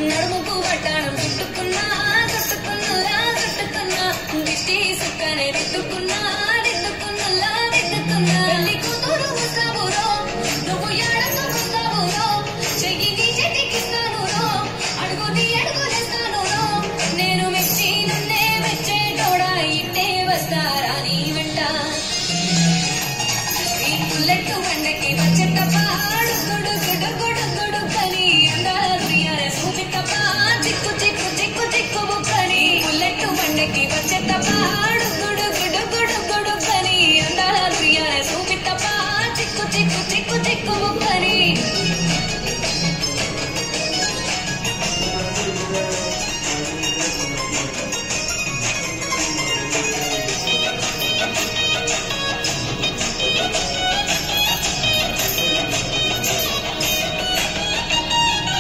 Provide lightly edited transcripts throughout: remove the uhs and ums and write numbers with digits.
నడుముకు వడ్డాణం చుట్టుకున్నా చుట్టుకున్నలా చుట్టుకున్నా దిష్టి సుక్కనే దిద్దుకున్నా దిద్దుకున్నలా దిద్దుకున్నా పెళ్లి కూతురు వస్తావురో నువ్వు ఏడకు వస్తావురో చెయ్యి నీ చేతికిస్తాను రో అడుగుని అడుగులేస్తాను రో నేను మెచ్చి నన్నే మెచ్చేటోడా ఇట్టే వస్తారా నీ వెంట ఈ బుల్లెట్ బండకి వచ్చే తప్ప గుడు గుడు గుడు గుడు కని అందాల సూచి తప్ప చిక్కు చిక్కు చిక్కు చిక్కు బుక్కని బుల్లెట్ బండకి వచ్చే తప్ప గుడు గుడు గుడు గుడు కని అందాల సూచి తప్ప చిక్కు చిక్కు చిక్కు చిక్కు బుక్కని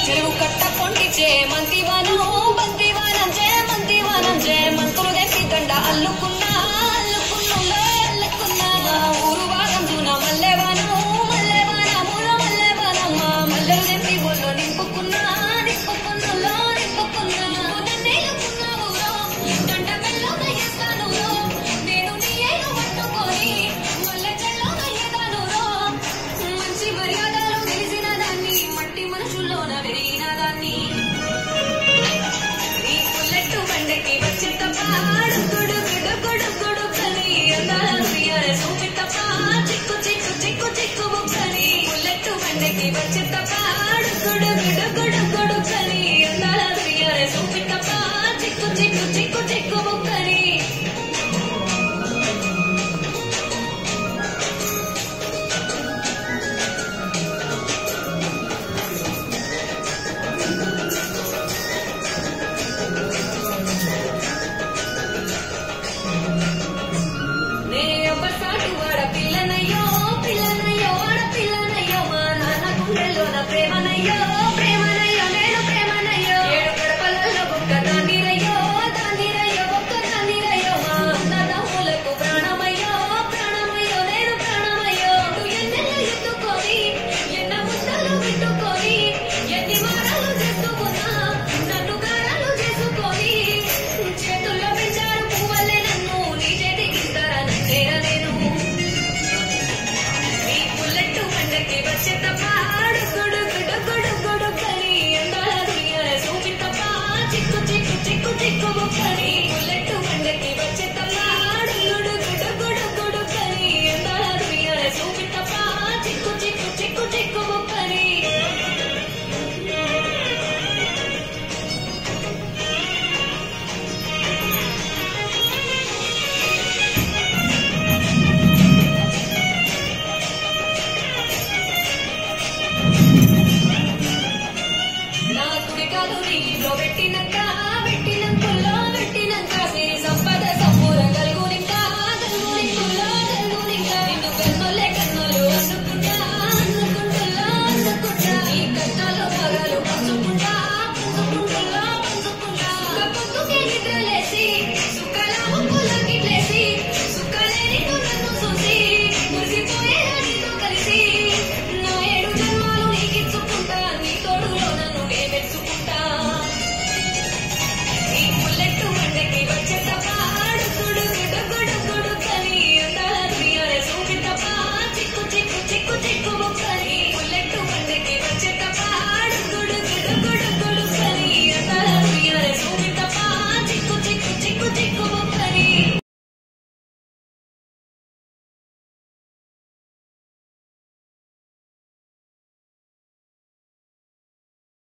చెరువు కట్ట పొండిచే మంతివానం బంతివానం మంతివానం మంతులు తెచ్చి గండ అల్లుకున్నా అల్లుకున్నా అల్లుకున్నా ఊరు వారందున మల్లెవానం మల్లెవానముల మల్లెవానమ్మ మల్లెలు తెచ్చి ఒళ్ళు నింపుకున్నా నింపుకున్నలో నింపుకున్నా నన్నేలుకున్నావు దండ మెల్లోన చేస్తాను నేను నీ ఏలు పట్టుకొని మల్లె చెల్లోన ఎదాను మంచి మర్యాదలు తెలిసిన దాన్ని మట్టి మనుషుల్లోన పెరిగిన దాన్ని ఈ బుల్లెట్ బండకి వచ్చే తప్ప గుడు గుడు గుడు గుడు కని అందాల సూచి తప్ప చిక్కు చిక్కు చిక్కు చిక్కు బుక్కని బుల్లెట్ బండకి వచ్చే తప్ప గుడు గుడు గుడు గుడు కని అందాల సూచి తప్ప చిక్కు చిక్కు చిక్కు చిక్కు బుక్కని నేనే ఒక్కసారి వాడ పిల్లనయ్యో పిల్లనయ్యో వాడ పిల్లనయ్యో మా నాన్న గుండెల్లోన ప్రేమనయ్యో ప్రేమనయ్యో నేను ప్రేమనయ్యో ఏడు గడపలలో ఒక్క దానిరయ్యో దానిరయ్యో ఒక్క దానిరయ్యో మా అన్నదమ్ములకు ప్రాణమయ్యో ప్రాణమయ్యో నేను ప్రాణమయ్యో ఎన్నెల్లు ఎత్తుకొని ఎన్న ముద్దలు పెట్టుకొని ఎన్ని మారాలు చేసుకున్నా నన్ను గారాలు చేసుకొని చేతుల్లో పెంచారు పువ్వలే నన్ను నీ చేతికిస్తారనంటేరా నేను ఈ బుల్లెట్ బండకి వచ్చే తప్ప గుడు గుడు గుడు గుడు కని అందాల సూచి తప్ప చిక్కు చిక్కు చిక్కు చిక్కు బుక్కని బుల్లెట్ బండకి వచ్చే తప్ప గుడు గుడు గుడు గుడు కని అందాల సూచి తప్ప చిక్కు చిక్కు చిక్కు చిక్కు బుక్కని నా కుడి కాలు నీలో పెట్టినాక